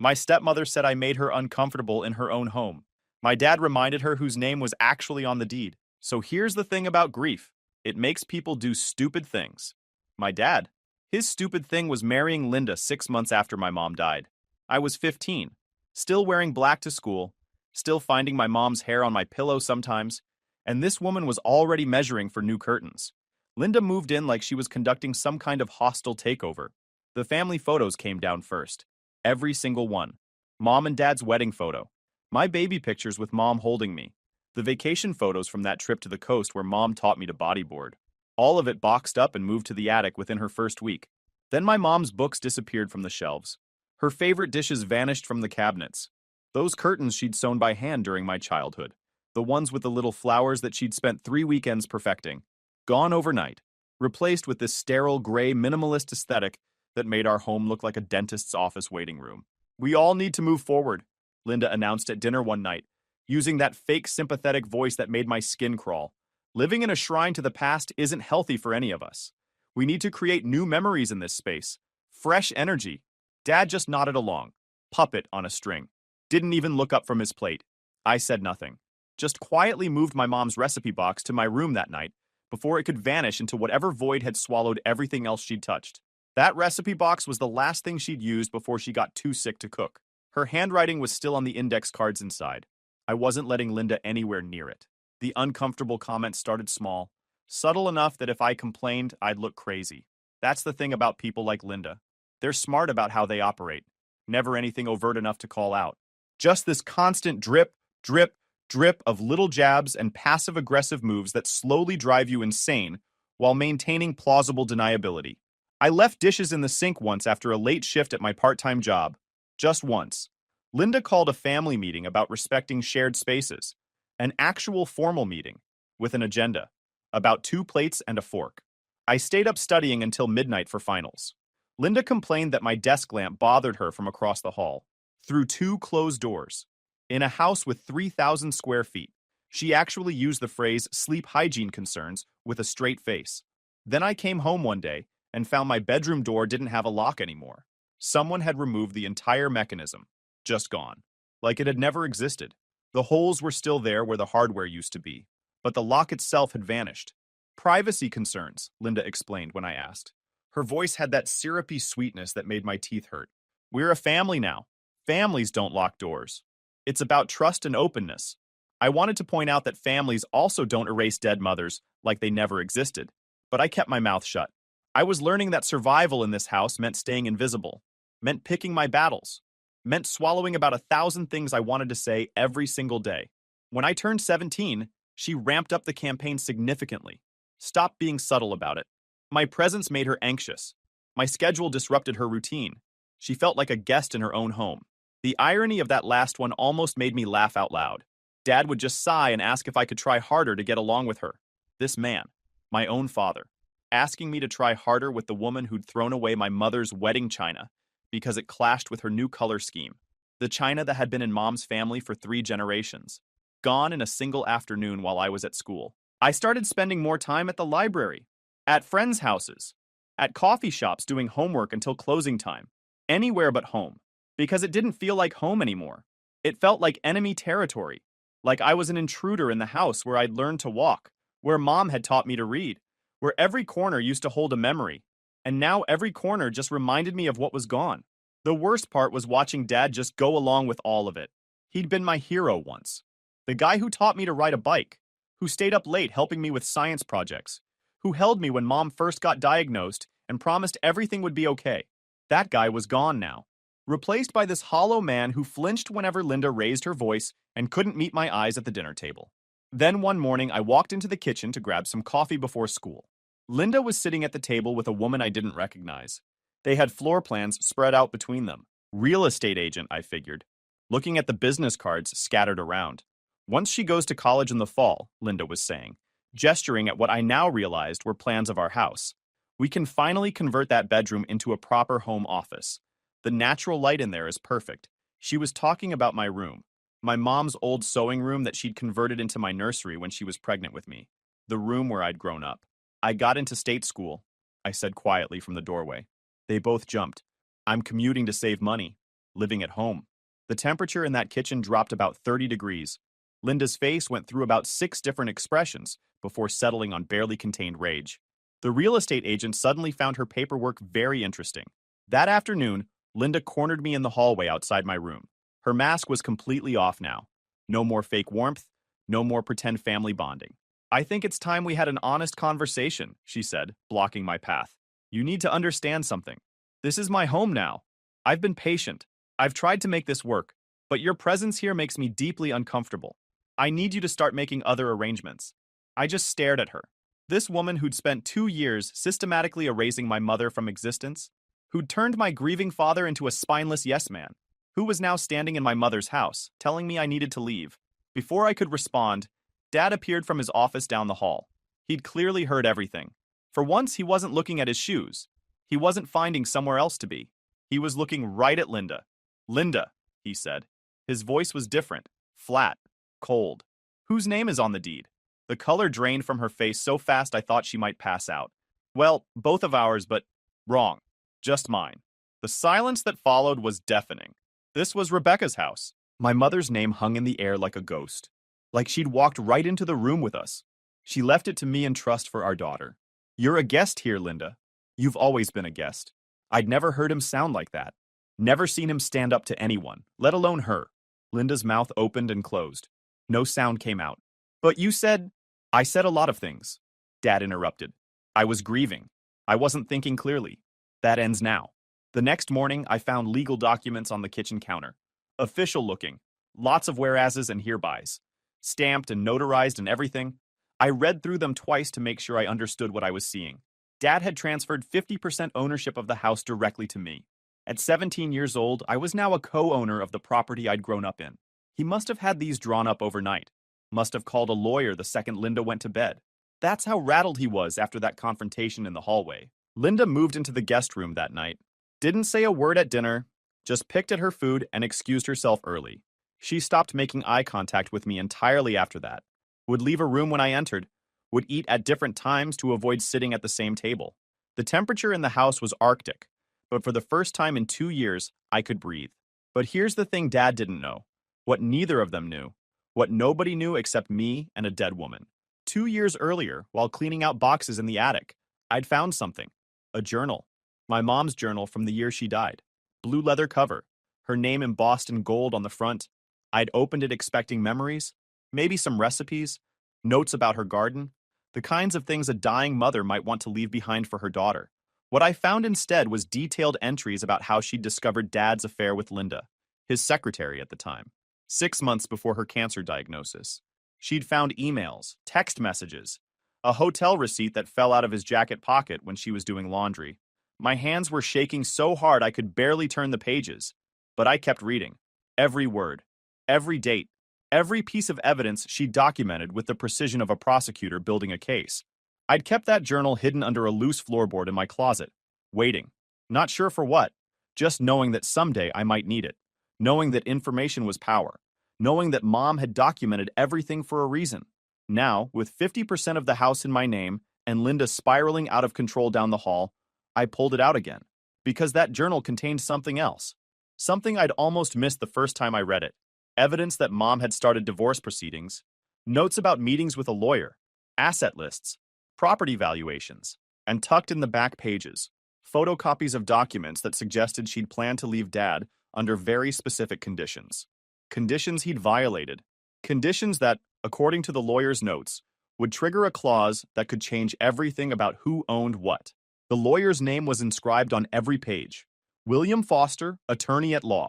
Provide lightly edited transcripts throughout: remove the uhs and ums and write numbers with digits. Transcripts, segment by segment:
My stepmother said I made her uncomfortable in her own home. My dad reminded her whose name was actually on the deed. So here's the thing about grief. It makes people do stupid things. My dad, his stupid thing was marrying Linda 6 months after my mom died. I was 15, still wearing black to school, still finding my mom's hair on my pillow sometimes, and this woman was already measuring for new curtains. Linda moved in like she was conducting some kind of hostile takeover. The family photos came down first. Every single one. Mom and dad's wedding photo. My baby pictures with mom holding me. The vacation photos from that trip to the coast where mom taught me to bodyboard. All of it boxed up and moved to the attic within her first week. Then my mom's books disappeared from the shelves. Her favorite dishes vanished from the cabinets. Those curtains she'd sewn by hand during my childhood. The ones with the little flowers that she'd spent 3 weekends perfecting. Gone overnight. Replaced with this sterile, gray, minimalist aesthetic that made our home look like a dentist's office waiting room. We all need to move forward, Linda announced at dinner one night, using that fake sympathetic voice that made my skin crawl. Living in a shrine to the past isn't healthy for any of us. We need to create new memories in this space. Fresh energy. Dad just nodded along. Puppet on a string. Didn't even look up from his plate. I said nothing. Just quietly moved my mom's recipe box to my room that night before it could vanish into whatever void had swallowed everything else she'd touched. That recipe box was the last thing she'd used before she got too sick to cook. Her handwriting was still on the index cards inside. I wasn't letting Linda anywhere near it. The uncomfortable comments started small, subtle enough that if I complained, I'd look crazy. That's the thing about people like Linda. They're smart about how they operate. Never anything overt enough to call out. Just this constant drip, drip, drip of little jabs and passive-aggressive moves that slowly drive you insane while maintaining plausible deniability. I left dishes in the sink once after a late shift at my part-time job. Just once. Linda called a family meeting about respecting shared spaces. An actual formal meeting, with an agenda. About 2 plates and a fork. I stayed up studying until midnight for finals. Linda complained that my desk lamp bothered her from across the hall. Through 2 closed doors. In a house with 3,000 square feet. She actually used the phrase sleep hygiene concerns with a straight face. Then I came home one day and found my bedroom door didn't have a lock anymore. Someone had removed the entire mechanism. Just gone. Like it had never existed. The holes were still there where the hardware used to be, but the lock itself had vanished. Privacy concerns, Linda explained when I asked. Her voice had that syrupy sweetness that made my teeth hurt. We're a family now. Families don't lock doors. It's about trust and openness. I wanted to point out that families also don't erase dead mothers like they never existed, but I kept my mouth shut. I was learning that survival in this house meant staying invisible, meant picking my battles, meant swallowing about 1,000 things I wanted to say every single day. When I turned 17, she ramped up the campaign significantly. Stopped being subtle about it. My presence made her anxious. My schedule disrupted her routine. She felt like a guest in her own home. The irony of that last one almost made me laugh out loud. Dad would just sigh and ask if I could try harder to get along with her. This man, my own father, asking me to try harder with the woman who'd thrown away my mother's wedding china because it clashed with her new color scheme. The china that had been in Mom's family for 3 generations. Gone in a single afternoon while I was at school. I started spending more time at the library, at friends' houses, at coffee shops doing homework until closing time. Anywhere but home. Because it didn't feel like home anymore. It felt like enemy territory. Like I was an intruder in the house where I'd learned to walk, where Mom had taught me to read, where every corner used to hold a memory. And now every corner just reminded me of what was gone. The worst part was watching Dad just go along with all of it. He'd been my hero once. The guy who taught me to ride a bike, who stayed up late helping me with science projects, who held me when Mom first got diagnosed and promised everything would be okay. That guy was gone now. Replaced by this hollow man who flinched whenever Linda raised her voice and couldn't meet my eyes at the dinner table. Then one morning, I walked into the kitchen to grab some coffee before school. Linda was sitting at the table with a woman I didn't recognize. They had floor plans spread out between them. Real estate agent, I figured, looking at the business cards scattered around. Once she goes to college in the fall, Linda was saying, gesturing at what I now realized were plans of our house. We can finally convert that bedroom into a proper home office. The natural light in there is perfect. She was talking about my room. My mom's old sewing room that she'd converted into my nursery when she was pregnant with me. The room where I'd grown up. I got into state school, I said quietly from the doorway. They both jumped. I'm commuting to save money. living at home. The temperature in that kitchen dropped about 30 degrees. Linda's face went through about 6 different expressions before settling on barely contained rage. The real estate agent suddenly found her paperwork very interesting. That afternoon, Linda cornered me in the hallway outside my room. Her mask was completely off now. No more fake warmth, no more pretend family bonding. "I think it's time we had an honest conversation," she said, blocking my path. "You need to understand something. This is my home now. I've been patient. I've tried to make this work, but your presence here makes me deeply uncomfortable. I need you to start making other arrangements." I just stared at her. This woman who'd spent 2 years systematically erasing my mother from existence, who'd turned my grieving father into a spineless yes man, who was now standing in my mother's house, telling me I needed to leave. Before I could respond, Dad appeared from his office down the hall. He'd clearly heard everything. For once, he wasn't looking at his shoes. He wasn't finding somewhere else to be. He was looking right at Linda. "Linda," he said. His voice was different, flat, cold. "Whose name is on the deed?" The color drained from her face so fast I thought she might pass out. "Well, both of ours, but wrong. Just mine." The silence that followed was deafening. This was Rebecca's house. My mother's name hung in the air like a ghost, like she'd walked right into the room with us. She left it to me in trust for our daughter. "You're a guest here, Linda. You've always been a guest." I'd never heard him sound like that. Never seen him stand up to anyone, let alone her. Linda's mouth opened and closed. No sound came out. "But you said—" "I said a lot of things," Dad interrupted. "I was grieving. I wasn't thinking clearly. That ends now." The next morning, I found legal documents on the kitchen counter. Official looking. Lots of whereases and herebys. Stamped and notarized and everything. I read through them twice to make sure I understood what I was seeing. Dad had transferred 50% ownership of the house directly to me. At 17 years old, I was now a co-owner of the property I'd grown up in. He must have had these drawn up overnight. Must have called a lawyer the second Linda went to bed. That's how rattled he was after that confrontation in the hallway. Linda moved into the guest room that night. Didn't say a word at dinner, just picked at her food and excused herself early. She stopped making eye contact with me entirely after that. Would leave a room when I entered. Would eat at different times to avoid sitting at the same table. The temperature in the house was Arctic, but for the first time in 2 years, I could breathe. But here's the thing Dad didn't know. What neither of them knew. What nobody knew except me and a dead woman. 2 years earlier, while cleaning out boxes in the attic, I'd found something. A journal. My mom's journal from the year she died. Blue leather cover. Her name embossed in gold on the front. I'd opened it expecting memories. Maybe some recipes. Notes about her garden. The kinds of things a dying mother might want to leave behind for her daughter. What I found instead was detailed entries about how she'd discovered Dad's affair with Linda, his secretary at the time. 6 months before her cancer diagnosis. She'd found emails, text messages, a hotel receipt that fell out of his jacket pocket when she was doing laundry. My hands were shaking so hard I could barely turn the pages, but I kept reading. Every word, every date, every piece of evidence she documented with the precision of a prosecutor building a case. I'd kept that journal hidden under a loose floorboard in my closet, waiting. Not sure for what, just knowing that someday I might need it. Knowing that information was power. Knowing that Mom had documented everything for a reason. Now, with 50% of the house in my name and Linda spiraling out of control down the hall, I pulled it out again. Because that journal contained something else. Something I'd almost missed the first time I read it. Evidence that Mom had started divorce proceedings. Notes about meetings with a lawyer. Asset lists. Property valuations. And tucked in the back pages, photocopies of documents that suggested she'd planned to leave Dad under very specific conditions. Conditions he'd violated. Conditions that, according to the lawyer's notes, would trigger a clause that could change everything about who owned what. The lawyer's name was inscribed on every page. William Foster, attorney at law.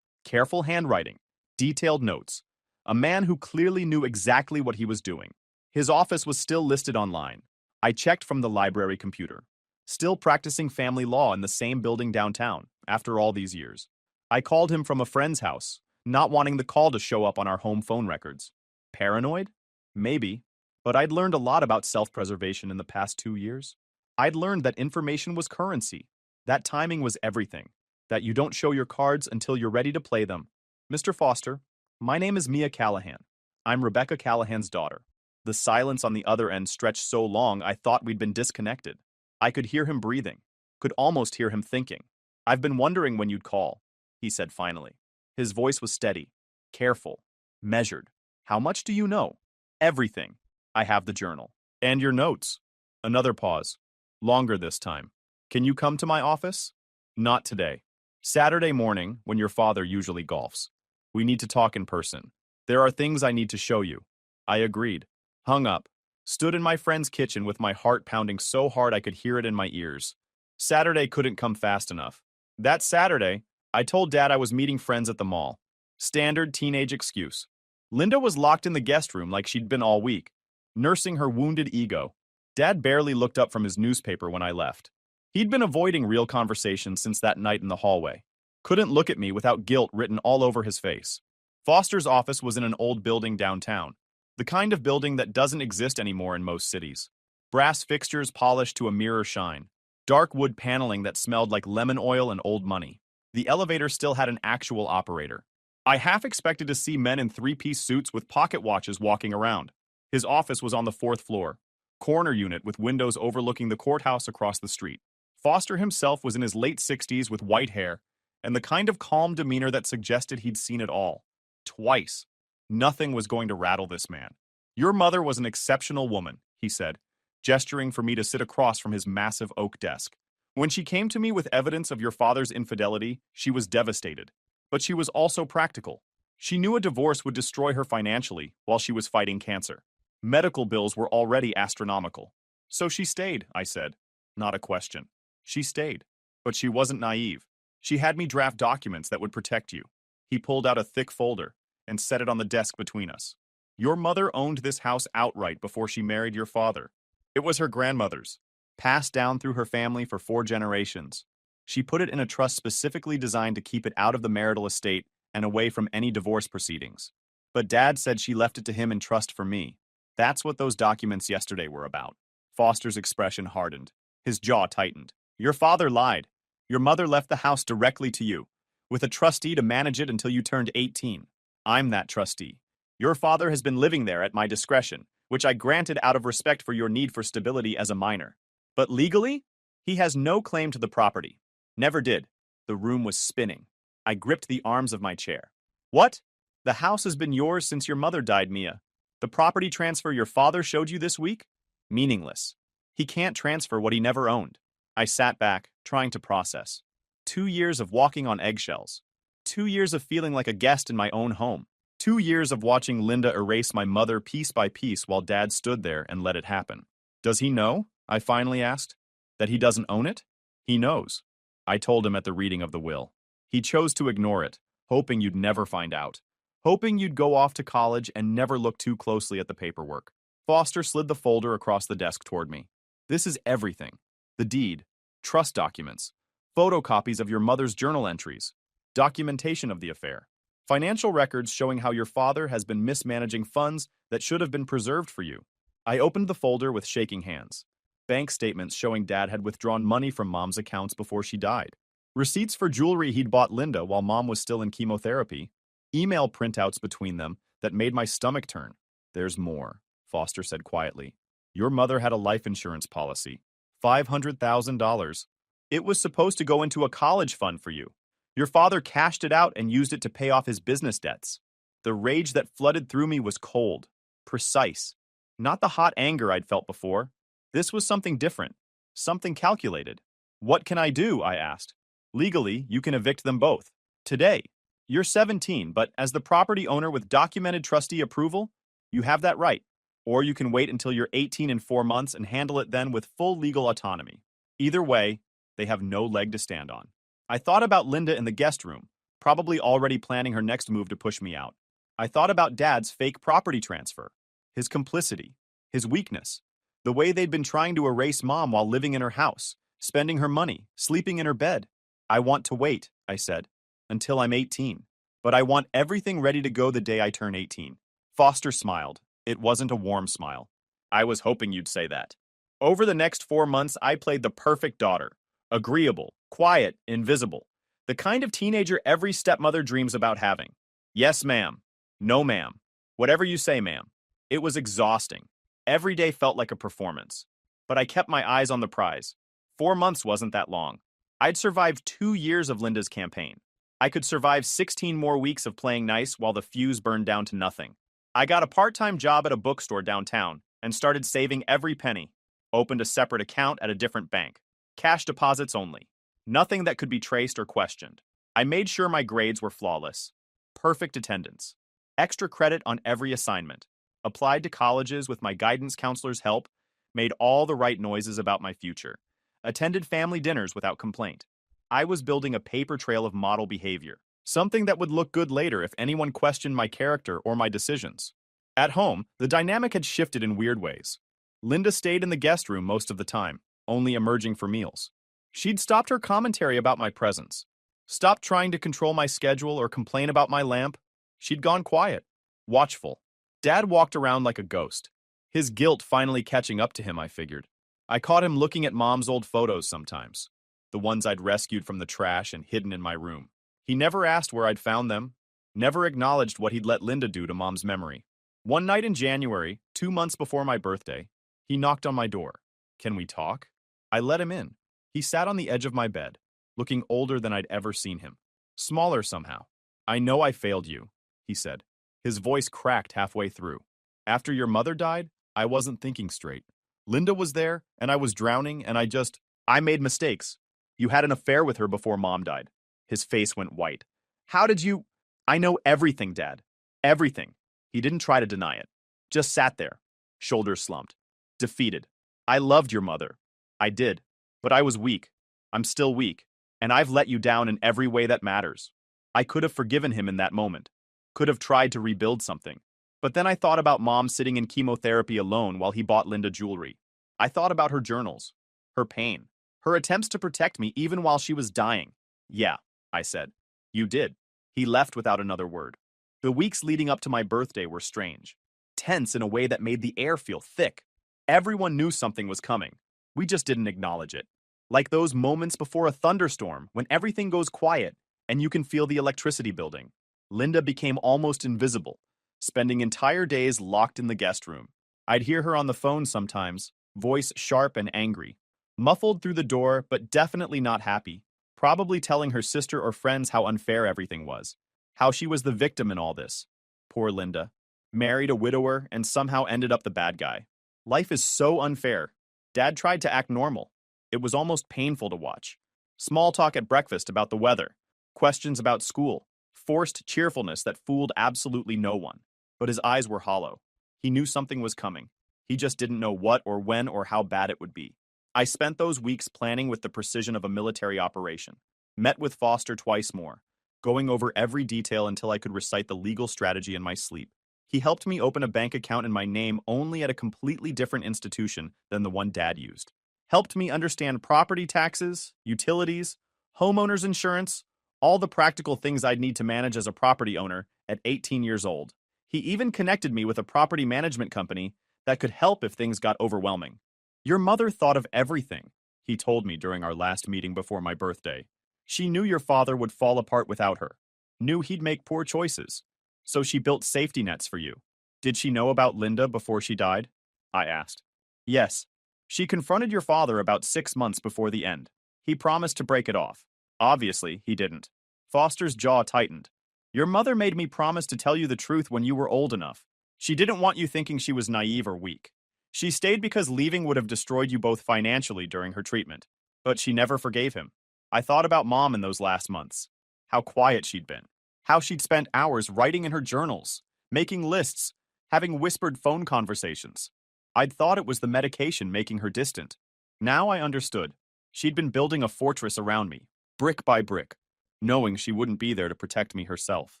Careful handwriting. Detailed notes. A man who clearly knew exactly what he was doing. His office was still listed online. I checked from the library computer. Still practicing family law in the same building downtown, after all these years. I called him from a friend's house, not wanting the call to show up on our home phone records. Paranoid? Maybe. But I'd learned a lot about self-preservation in the past 2 years. I'd learned that information was currency. That timing was everything. That you don't show your cards until you're ready to play them. Mr. Foster, my name is Mia Callahan. I'm Rebecca Callahan's daughter. The silence on the other end stretched so long I thought we'd been disconnected. I could hear him breathing. Could almost hear him thinking. "I've been wondering when you'd call," he said finally. His voice was steady, careful, measured. How much do you know? Everything. I have the journal. And your notes. Another pause. Longer this time. Can you come to my office? Not today. Saturday morning, when your father usually golfs. We need to talk in person. There are things I need to show you. I agreed. Hung up. Stood in my friend's kitchen with my heart pounding so hard I could hear it in my ears. Saturday couldn't come fast enough. That Saturday, I told Dad I was meeting friends at the mall. Standard teenage excuse. Linda was locked in the guest room like she'd been all week, nursing her wounded ego. Dad barely looked up from his newspaper when I left. He'd been avoiding real conversation since that night in the hallway. Couldn't look at me without guilt written all over his face. Foster's office was in an old building downtown, the kind of building that doesn't exist anymore in most cities. Brass fixtures polished to a mirror shine, dark wood paneling that smelled like lemon oil and old money. The elevator still had an actual operator. I half expected to see men in three-piece suits with pocket watches walking around. His office was on the 4th floor, corner unit with windows overlooking the courthouse across the street. Foster himself was in his late 60s with white hair and the kind of calm demeanor that suggested he'd seen it all. Twice. Nothing was going to rattle this man. Your mother was an exceptional woman, he said, gesturing for me to sit across from his massive oak desk. When she came to me with evidence of your father's infidelity, she was devastated. But she was also practical. She knew a divorce would destroy her financially while she was fighting cancer. Medical bills were already astronomical. So she stayed, I said. Not a question. She stayed. But she wasn't naive. She had me draft documents that would protect you. He pulled out a thick folder and set it on the desk between us. Your mother owned this house outright before she married your father. It was her grandmother's, passed down through her family for 4 generations. She put it in a trust specifically designed to keep it out of the marital estate and away from any divorce proceedings. But Dad said she left it to him in trust for me. That's what those documents yesterday were about. Foster's expression hardened. His jaw tightened. Your father lied. Your mother left the house directly to you, with a trustee to manage it until you turned 18. I'm that trustee. Your father has been living there at my discretion, which I granted out of respect for your need for stability as a minor. But legally, he has no claim to the property. Never did. The room was spinning. I gripped the arms of my chair. What? The house has been yours since your mother died, Mia. The property transfer your father showed you this week? Meaningless. He can't transfer what he never owned. I sat back, trying to process. 2 years of walking on eggshells. 2 years of feeling like a guest in my own home. 2 years of watching Linda erase my mother piece by piece while Dad stood there and let it happen. Does he know? I finally asked. That he doesn't own it? He knows. I told him at the reading of the will. He chose to ignore it, hoping you'd never find out. Hoping you'd go off to college and never look too closely at the paperwork. Foster slid the folder across the desk toward me. This is everything. The deed, trust documents, photocopies of your mother's journal entries, documentation of the affair, financial records showing how your father has been mismanaging funds that should have been preserved for you. I opened the folder with shaking hands. Bank statements showing Dad had withdrawn money from Mom's accounts before she died. Receipts for jewelry he'd bought Linda while Mom was still in chemotherapy. Email printouts between them that made my stomach turn. There's more, Foster said quietly. Your mother had a life insurance policy. $500,000. It was supposed to go into a college fund for you. Your father cashed it out and used it to pay off his business debts. The rage that flooded through me was cold, precise. Not the hot anger I'd felt before. This was something different, something calculated. What can I do? I asked. Legally, you can evict them both. Today. You're 17, but as the property owner with documented trustee approval, you have that right. Or you can wait until you're 18 in 4 months and handle it then with full legal autonomy. Either way, they have no leg to stand on. I thought about Linda in the guest room, probably already planning her next move to push me out. I thought about Dad's fake property transfer, his complicity, his weakness, the way they'd been trying to erase Mom while living in her house, spending her money, sleeping in her bed. I want to wait, I said, until I'm 18. But I want everything ready to go the day I turn 18. Foster smiled. It wasn't a warm smile. I was hoping you'd say that. Over the next 4 months, I played the perfect daughter. Agreeable, quiet, invisible. The kind of teenager every stepmother dreams about having. Yes, ma'am. No, ma'am. Whatever you say, ma'am. It was exhausting. Every day felt like a performance. But I kept my eyes on the prize. 4 months wasn't that long. I'd survived 2 years of Linda's campaign. I could survive 16 more weeks of playing nice while the fuse burned down to nothing. I got a part-time job at a bookstore downtown and started saving every penny. Opened a separate account at a different bank. Cash deposits only. Nothing that could be traced or questioned. I made sure my grades were flawless. Perfect attendance. Extra credit on every assignment. Applied to colleges with my guidance counselor's help. Made all the right noises about my future. Attended family dinners without complaint. I was building a paper trail of model behavior, something that would look good later if anyone questioned my character or my decisions. At home, the dynamic had shifted in weird ways. Linda stayed in the guest room most of the time, only emerging for meals. She'd stopped her commentary about my presence, stopped trying to control my schedule or complain about my lamp. She'd gone quiet, watchful. Dad walked around like a ghost, his guilt finally catching up to him, I figured. I caught him looking at Mom's old photos sometimes, the ones I'd rescued from the trash and hidden in my room. He never asked where I'd found them, never acknowledged what he'd let Linda do to Mom's memory. One night in January, 2 months before my birthday, he knocked on my door. Can we talk? I let him in. He sat on the edge of my bed, looking older than I'd ever seen him. Smaller somehow. I know I failed you, he said. His voice cracked halfway through. After your mother died, I wasn't thinking straight. Linda was there, and I was drowning, and I made mistakes. You had an affair with her before Mom died. His face went white. How did you? I know everything, Dad. Everything. He didn't try to deny it. Just sat there, shoulders slumped, defeated. I loved your mother. I did. But I was weak. I'm still weak. And I've let you down in every way that matters. I could have forgiven him in that moment. Could have tried to rebuild something. But then I thought about Mom sitting in chemotherapy alone while he bought Linda jewelry. I thought about her journals, her pain, her attempts to protect me even while she was dying. Yeah, I said. You did. He left without another word. The weeks leading up to my birthday were strange, tense in a way that made the air feel thick. Everyone knew something was coming. We just didn't acknowledge it. Like those moments before a thunderstorm when everything goes quiet and you can feel the electricity building. Linda became almost invisible, spending entire days locked in the guest room. I'd hear her on the phone sometimes, voice sharp and angry, muffled through the door but definitely not happy, probably telling her sister or friends how unfair everything was, how she was the victim in all this. Poor Linda. Married a widower and somehow ended up the bad guy. Life is so unfair. Dad tried to act normal. It was almost painful to watch. Small talk at breakfast about the weather, questions about school, forced cheerfulness that fooled absolutely no one. But his eyes were hollow. He knew something was coming. He just didn't know what or when or how bad it would be. I spent those weeks planning with the precision of a military operation. Met with Foster twice more, going over every detail until I could recite the legal strategy in my sleep. He helped me open a bank account in my name only at a completely different institution than the one Dad used. Helped me understand property taxes, utilities, homeowners insurance, all the practical things I'd need to manage as a property owner at 18 years old. He even connected me with a property management company that could help if things got overwhelming. Your mother thought of everything, he told me during our last meeting before my birthday. She knew your father would fall apart without her, knew he'd make poor choices, so she built safety nets for you. Did she know about Linda before she died? I asked. Yes. She confronted your father about 6 months before the end. He promised to break it off. Obviously, he didn't. Foster's jaw tightened. Your mother made me promise to tell you the truth when you were old enough. She didn't want you thinking she was naive or weak. She stayed because leaving would have destroyed you both financially during her treatment. But she never forgave him. I thought about Mom in those last months. How quiet she'd been. How she'd spent hours writing in her journals, making lists, having whispered phone conversations. I'd thought it was the medication making her distant. Now I understood. She'd been building a fortress around me, brick by brick, knowing she wouldn't be there to protect me herself.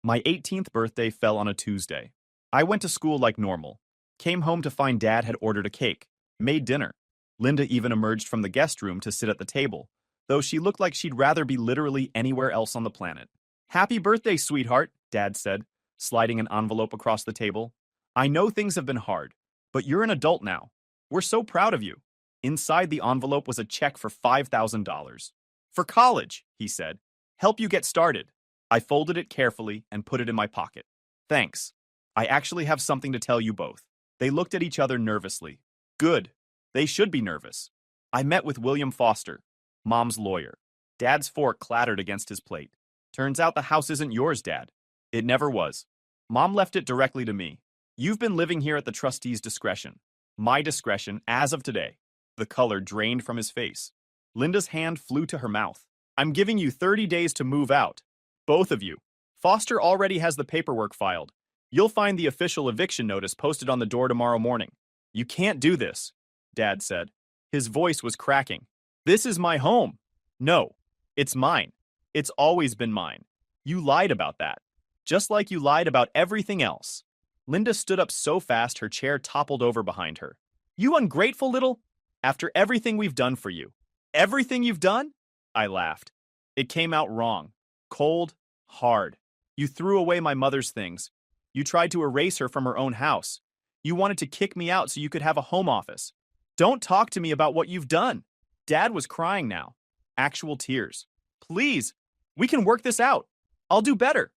My 18th birthday fell on a Tuesday. I went to school like normal. Came home to find Dad had ordered a cake, made dinner. Linda even emerged from the guest room to sit at the table, though she looked like she'd rather be literally anywhere else on the planet. Happy birthday, sweetheart, Dad said, sliding an envelope across the table. I know things have been hard, but you're an adult now. We're so proud of you. Inside the envelope was a check for $5,000. For college, he said. Help you get started. I folded it carefully and put it in my pocket. Thanks. I actually have something to tell you both. They looked at each other nervously. Good. They should be nervous. I met with William Foster, Mom's lawyer. Dad's fork clattered against his plate. Turns out the house isn't yours, Dad. It never was. Mom left it directly to me. You've been living here at the trustee's discretion. My discretion, as of today. The color drained from his face. Linda's hand flew to her mouth. I'm giving you 30 days to move out. Both of you. Foster already has the paperwork filed. You'll find the official eviction notice posted on the door tomorrow morning. You can't do this, Dad said. His voice was cracking. This is my home. No, it's mine. It's always been mine. You lied about that. Just like you lied about everything else. Linda stood up so fast her chair toppled over behind her. You ungrateful little... After everything we've done for you. Everything you've done? I laughed. It came out wrong. Cold, hard. You threw away my mother's things. You tried to erase her from her own house. You wanted to kick me out so you could have a home office. Don't talk to me about what you've done. Dad was crying now. Actual tears. Please, we can work this out. I'll do better.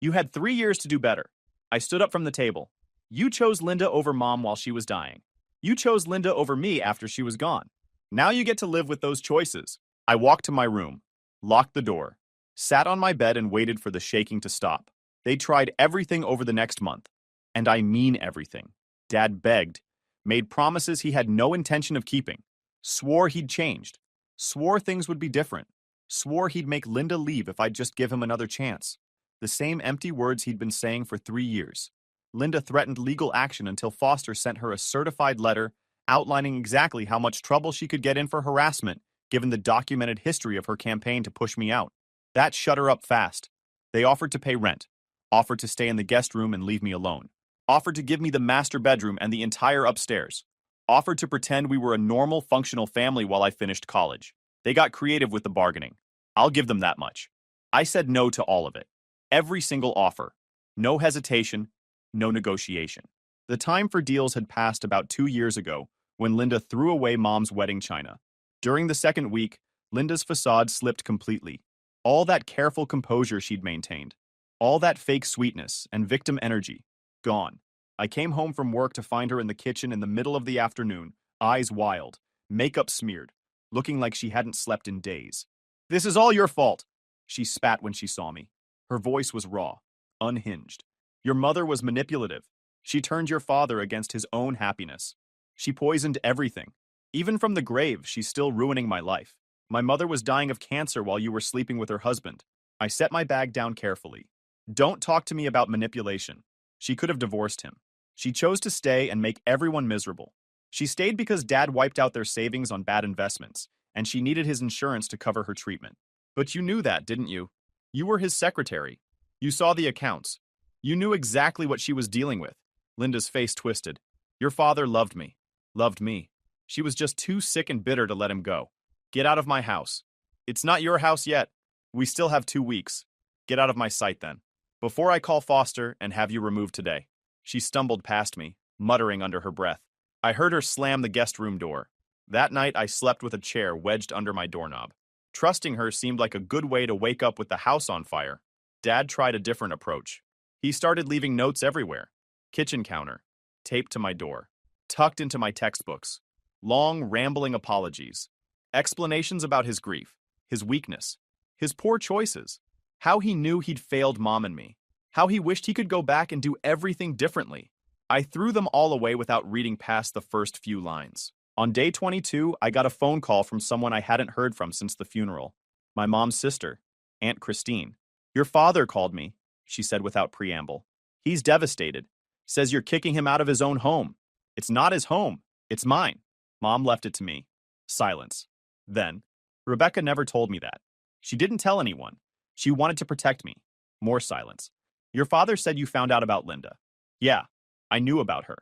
You had 3 years to do better. I stood up from the table. You chose Linda over Mom while she was dying. You chose Linda over me after she was gone. Now you get to live with those choices. I walked to my room, locked the door, sat on my bed and waited for the shaking to stop. They tried everything over the next month. And I mean everything. Dad begged, made promises he had no intention of keeping, swore he'd changed, swore things would be different, swore he'd make Linda leave if I'd just give him another chance. The same empty words he'd been saying for 3 years. Linda threatened legal action until Foster sent her a certified letter outlining exactly how much trouble she could get in for harassment given the documented history of her campaign to push me out. That shut her up fast. They offered to pay rent, offered to stay in the guest room and leave me alone, offered to give me the master bedroom and the entire upstairs, offered to pretend we were a normal, functional family while I finished college. They got creative with the bargaining. I'll give them that much. I said no to all of it. Every single offer. No hesitation, no negotiation. The time for deals had passed about 2 years ago when Linda threw away Mom's wedding china. During the second week, Linda's facade slipped completely. All that careful composure she'd maintained, all that fake sweetness and victim energy, gone. I came home from work to find her in the kitchen in the middle of the afternoon, eyes wild, makeup smeared, looking like she hadn't slept in days. This is all your fault, she spat when she saw me. Her voice was raw, unhinged. Your mother was manipulative. She turned your father against his own happiness. She poisoned everything. Even from the grave, she's still ruining my life. My mother was dying of cancer while you were sleeping with her husband. I set my bag down carefully. Don't talk to me about manipulation. She could have divorced him. She chose to stay and make everyone miserable. She stayed because Dad wiped out their savings on bad investments, and she needed his insurance to cover her treatment. But you knew that, didn't you? You were his secretary. You saw the accounts. You knew exactly what she was dealing with. Linda's face twisted. Your father loved me. Loved me. She was just too sick and bitter to let him go. Get out of my house. It's not your house yet. We still have 2 weeks. Get out of my sight then. Before I call Foster and have you removed today. She stumbled past me, muttering under her breath. I heard her slam the guest room door. That night I slept with a chair wedged under my doorknob. Trusting her seemed like a good way to wake up with the house on fire. Dad tried a different approach. He started leaving notes everywhere. Kitchen counter, taped to my door, tucked into my textbooks. Long, rambling apologies. Explanations about his grief, his weakness, his poor choices. How he knew he'd failed Mom and me. How he wished he could go back and do everything differently. I threw them all away without reading past the first few lines. On day 22, I got a phone call from someone I hadn't heard from since the funeral. My mom's sister, Aunt Christine. Your father called me, she said without preamble. He's devastated. Says you're kicking him out of his own home. It's not his home. It's mine. Mom left it to me. Silence. Then, Rebecca never told me that. She didn't tell anyone. She wanted to protect me. More silence. Your father said you found out about Linda. Yeah, I knew about her,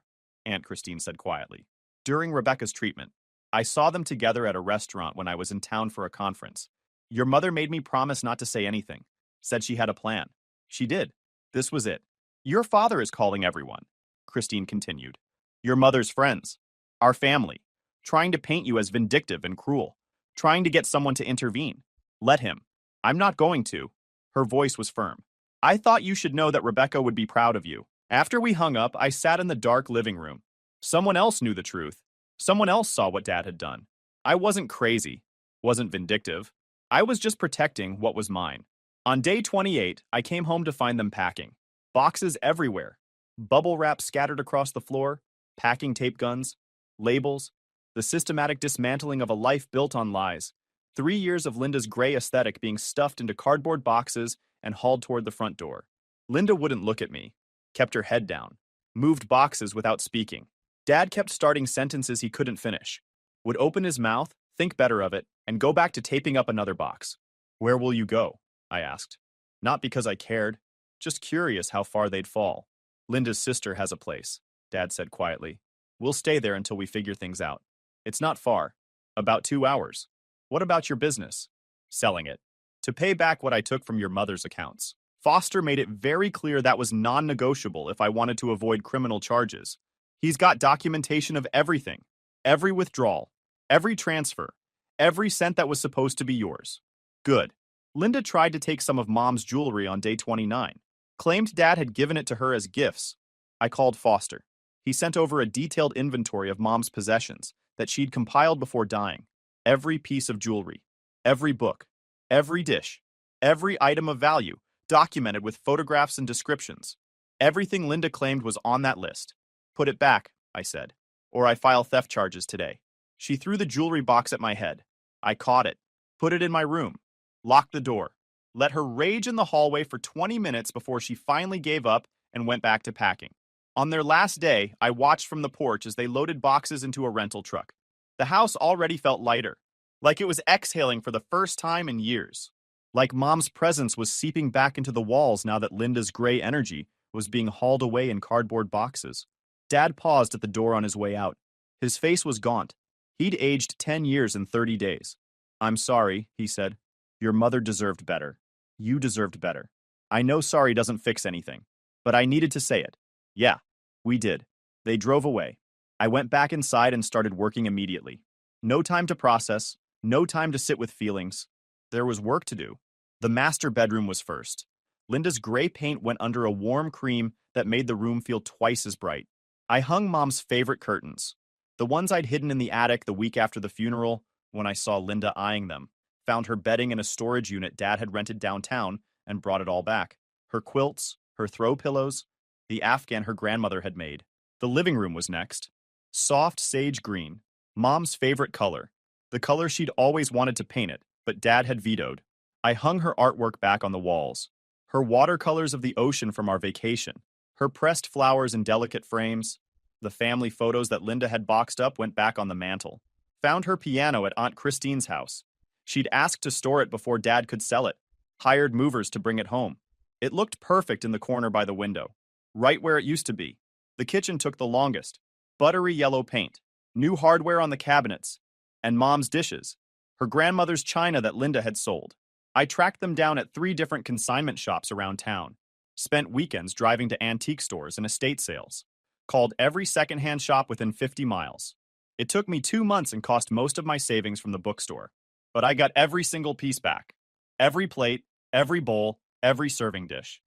Aunt Christine said quietly. During Rebecca's treatment, I saw them together at a restaurant when I was in town for a conference. Your mother made me promise not to say anything. Said she had a plan. She did. This was it. Your father is calling everyone, Christine continued. Your mother's friends. Our family. Trying to paint you as vindictive and cruel. Trying to get someone to intervene. Let him. I'm not going to. Her voice was firm. I thought you should know that Rebecca would be proud of you. After we hung up, I sat in the dark living room. Someone else knew the truth. Someone else saw what Dad had done. I wasn't crazy. Wasn't vindictive. I was just protecting what was mine. On day 28, I came home to find them packing. Boxes everywhere. Bubble wrap scattered across the floor, packing tape guns, labels, the systematic dismantling of a life built on lies. 3 years of Linda's gray aesthetic being stuffed into cardboard boxes and hauled toward the front door. Linda wouldn't look at me, kept her head down, moved boxes without speaking. Dad kept starting sentences he couldn't finish, would open his mouth, think better of it, and go back to taping up another box. Where will you go? I asked. Not because I cared, just curious how far they'd fall. Linda's sister has a place, Dad said quietly. We'll stay there until we figure things out. It's not far. About 2 hours. What about your business? Selling it. To pay back what I took from your mother's accounts. Foster made it very clear that was non-negotiable if I wanted to avoid criminal charges. He's got documentation of everything. Every withdrawal. Every transfer. Every cent that was supposed to be yours. Good. Linda tried to take some of Mom's jewelry on day 29. Claimed Dad had given it to her as gifts. I called Foster. He sent over a detailed inventory of Mom's possessions that she'd compiled before dying. Every piece of jewelry. Every book. Every dish. Every item of value, documented with photographs and descriptions. Everything Linda claimed was on that list. Put it back, I said, or I file theft charges today. She threw the jewelry box at my head. I caught it, put it in my room, locked the door, let her rage in the hallway for 20 minutes before she finally gave up and went back to packing. On their last day, I watched from the porch as they loaded boxes into a rental truck. The house already felt lighter, like it was exhaling for the first time in years. Like Mom's presence was seeping back into the walls now that Linda's gray energy was being hauled away in cardboard boxes. Dad paused at the door on his way out. His face was gaunt. He'd aged 10 years in 30 days. I'm sorry, he said. Your mother deserved better. You deserved better. I know sorry doesn't fix anything, but I needed to say it. Yeah, we did. They drove away. I went back inside and started working immediately. No time to process, no time to sit with feelings. There was work to do. The master bedroom was first. Linda's gray paint went under a warm cream that made the room feel twice as bright. I hung Mom's favorite curtains, the ones I'd hidden in the attic the week after the funeral when I saw Linda eyeing them. Found her bedding in a storage unit Dad had rented downtown and brought it all back. Her quilts, her throw pillows, the Afghan her grandmother had made. The living room was next. Soft sage green, Mom's favorite color. The color she'd always wanted to paint it, but Dad had vetoed. I hung her artwork back on the walls. Her watercolors of the ocean from our vacation. Her pressed flowers in delicate frames. The family photos that Linda had boxed up went back on the mantel. Found her piano at Aunt Christine's house. She'd asked to store it before Dad could sell it. Hired movers to bring it home. It looked perfect in the corner by the window. Right where it used to be. The kitchen took the longest. Buttery yellow paint. New hardware on the cabinets. And Mom's dishes. Her grandmother's china that Linda had sold. I tracked them down at 3 different consignment shops around town. Spent weekends driving to antique stores and estate sales. Called every secondhand shop within 50 miles. It took me 2 months and cost most of my savings from the bookstore. But I got every single piece back. Every plate, every bowl, every serving dish.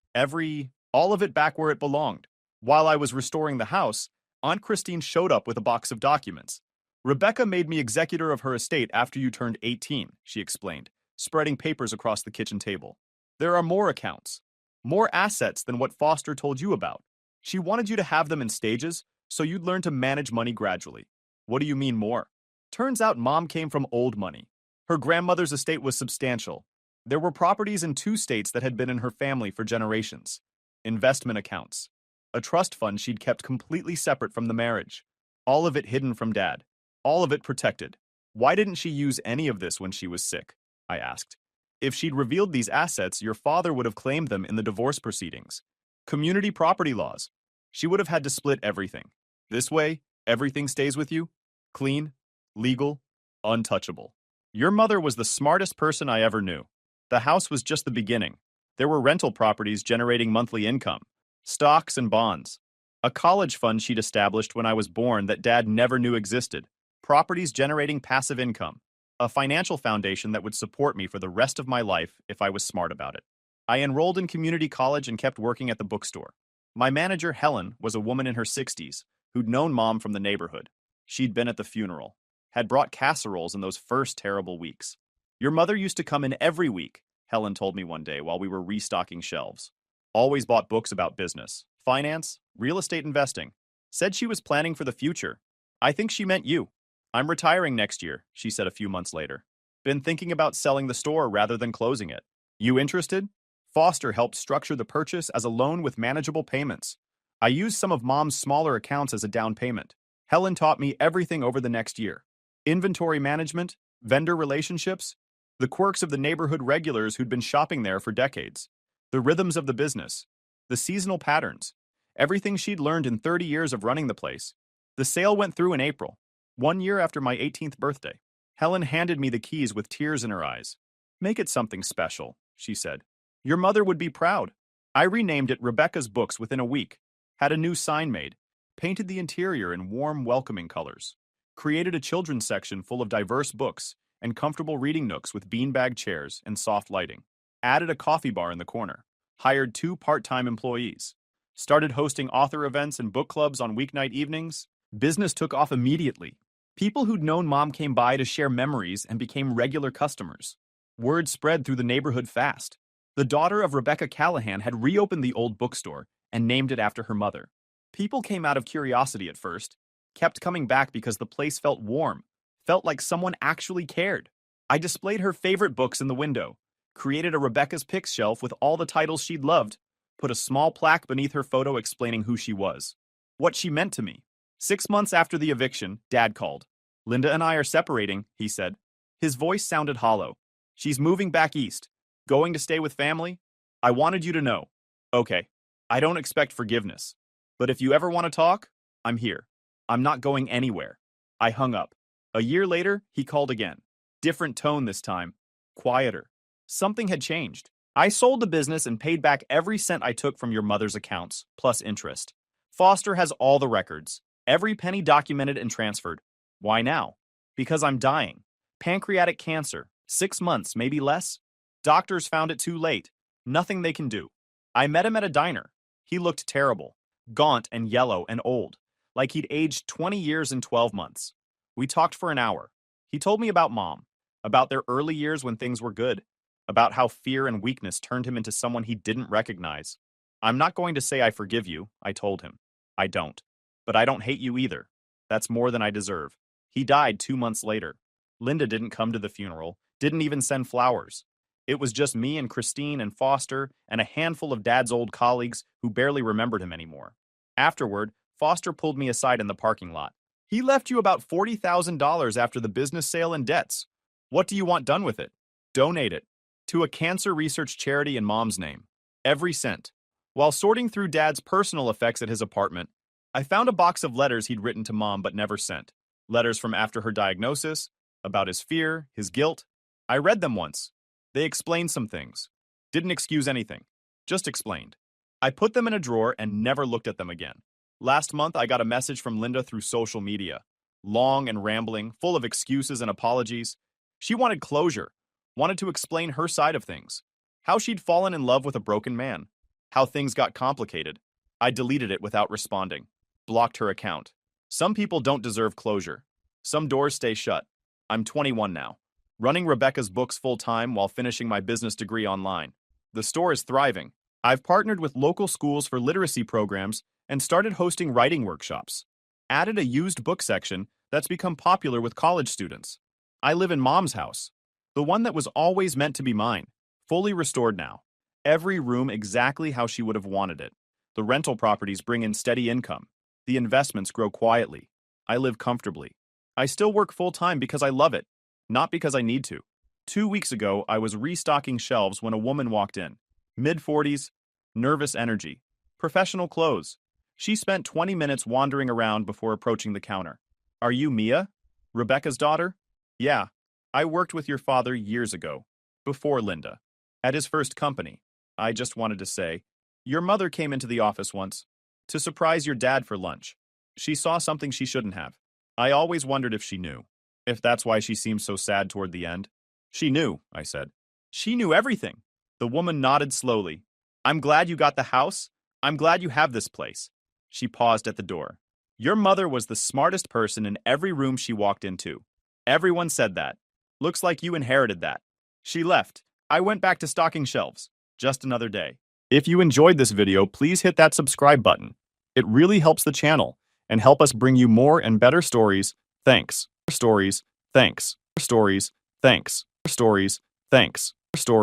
All of it back where it belonged. While I was restoring the house, Aunt Christine showed up with a box of documents. Rebecca made me executor of her estate after you turned 18, she explained, spreading papers across the kitchen table. There are more accounts. More assets than what Foster told you about. She wanted you to have them in stages, so you'd learn to manage money gradually. What do you mean more? Turns out Mom came from old money. Her grandmother's estate was substantial. There were properties in 2 states that had been in her family for generations. Investment accounts. A trust fund she'd kept completely separate from the marriage. All of it hidden from Dad. All of it protected. Why didn't she use any of this when she was sick? I asked. If she'd revealed these assets, your father would have claimed them in the divorce proceedings. Community property laws. She would have had to split everything. This way, everything stays with you. Clean, legal, untouchable. Your mother was the smartest person I ever knew. The house was just the beginning. There were rental properties generating monthly income, stocks and bonds. A college fund she'd established when I was born that Dad never knew existed. Properties generating passive income. A financial foundation that would support me for the rest of my life if I was smart about it. I enrolled in community college and kept working at the bookstore. My manager, Helen, was a woman in her 60s who'd known Mom from the neighborhood. She'd been at the funeral, had brought casseroles in those first terrible weeks. Your mother used to come in every week, Helen told me one day while we were restocking shelves. Always bought books about business, finance, real estate investing. Said she was planning for the future. I think she meant you. I'm retiring next year, she said a few months later. Been thinking about selling the store rather than closing it. You interested? Foster helped structure the purchase as a loan with manageable payments. I used some of Mom's smaller accounts as a down payment. Helen taught me everything over the next year. Inventory management, vendor relationships, the quirks of the neighborhood regulars who'd been shopping there for decades, the rhythms of the business, the seasonal patterns, everything she'd learned in 30 years of running the place. The sale went through in April, 1 year after my 18th birthday. Helen handed me the keys with tears in her eyes. Make it something special, she said. Your mother would be proud. I renamed it Rebecca's Books within a week, had a new sign made, painted the interior in warm, welcoming colors, created a children's section full of diverse books and comfortable reading nooks with beanbag chairs and soft lighting, added a coffee bar in the corner, hired 2 part-time employees, started hosting author events and book clubs on weeknight evenings. Business took off immediately. People who'd known Mom came by to share memories and became regular customers. Word spread through the neighborhood fast. The daughter of Rebecca Callahan had reopened the old bookstore and named it after her mother. People came out of curiosity at first, kept coming back because the place felt warm, felt like someone actually cared. I displayed her favorite books in the window, created a Rebecca's Picks shelf with all the titles she'd loved, put a small plaque beneath her photo explaining who she was, what she meant to me. 6 months after the eviction, Dad called. Linda and I are separating, he said. His voice sounded hollow. She's moving back east. Going to stay with family? I wanted you to know. Okay. I don't expect forgiveness. But if you ever want to talk, I'm here. I'm not going anywhere. I hung up. A year later, he called again. Different tone this time. Quieter. Something had changed. I sold the business and paid back every cent I took from your mother's accounts, plus interest. Foster has all the records. Every penny documented and transferred. Why now? Because I'm dying. Pancreatic cancer. 6 months, maybe less. Doctors found it too late. Nothing they can do. I met him at a diner. He looked terrible. Gaunt and yellow and old. Like he'd aged 20 years in 12 months. We talked for an hour. He told me about Mom. About their early years when things were good. About how fear and weakness turned him into someone he didn't recognize. I'm not going to say I forgive you, I told him. I don't. But I don't hate you either. That's more than I deserve. He died 2 months later. Linda didn't come to the funeral, didn't even send flowers. It was just me and Christine and Foster and a handful of Dad's old colleagues who barely remembered him anymore. Afterward, Foster pulled me aside in the parking lot. He left you about $40,000 after the business sale and debts. What do you want done with it? Donate it. To a cancer research charity in Mom's name. Every cent. While sorting through Dad's personal effects at his apartment, I found a box of letters he'd written to Mom but never sent. Letters from after her diagnosis, about his fear, his guilt. I read them once. They explained some things. Didn't excuse anything. Just explained. I put them in a drawer and never looked at them again. Last month, I got a message from Linda through social media. Long and rambling, full of excuses and apologies. She wanted closure. Wanted to explain her side of things. How she'd fallen in love with a broken man. How things got complicated. I deleted it without responding. Blocked her account. Some people don't deserve closure. Some doors stay shut. I'm 21 now. Running Rebecca's Books full-time while finishing my business degree online. The store is thriving. I've partnered with local schools for literacy programs and started hosting writing workshops. Added a used book section that's become popular with college students. I live in Mom's house. The one that was always meant to be mine. Fully restored now. Every room exactly how she would have wanted it. The rental properties bring in steady income. The investments grow quietly. I live comfortably. I still work full-time because I love it, not because I need to. 2 weeks ago, I was restocking shelves when a woman walked in. Mid-40s, nervous energy, professional clothes. She spent 20 minutes wandering around before approaching the counter. Are you Mia? Rebecca's daughter? Yeah. I worked with your father years ago, before Linda, at his first company. I just wanted to say, your mother came into the office once to surprise your dad for lunch. She saw something she shouldn't have. I always wondered if she knew, if that's why she seemed so sad toward the end. She knew, I said. She knew everything. The woman nodded slowly. I'm glad you got the house. I'm glad you have this place. She paused at the door. Your mother was the smartest person in every room she walked into. Everyone said that. Looks like you inherited that. She left, I went back to stocking shelves. Just another day. If you enjoyed this video, please hit that subscribe button. It really helps the channel and help us bring you more and better stories. Thanks. Stories. Thanks. Stories. Thanks. Stories. Thanks. Stories.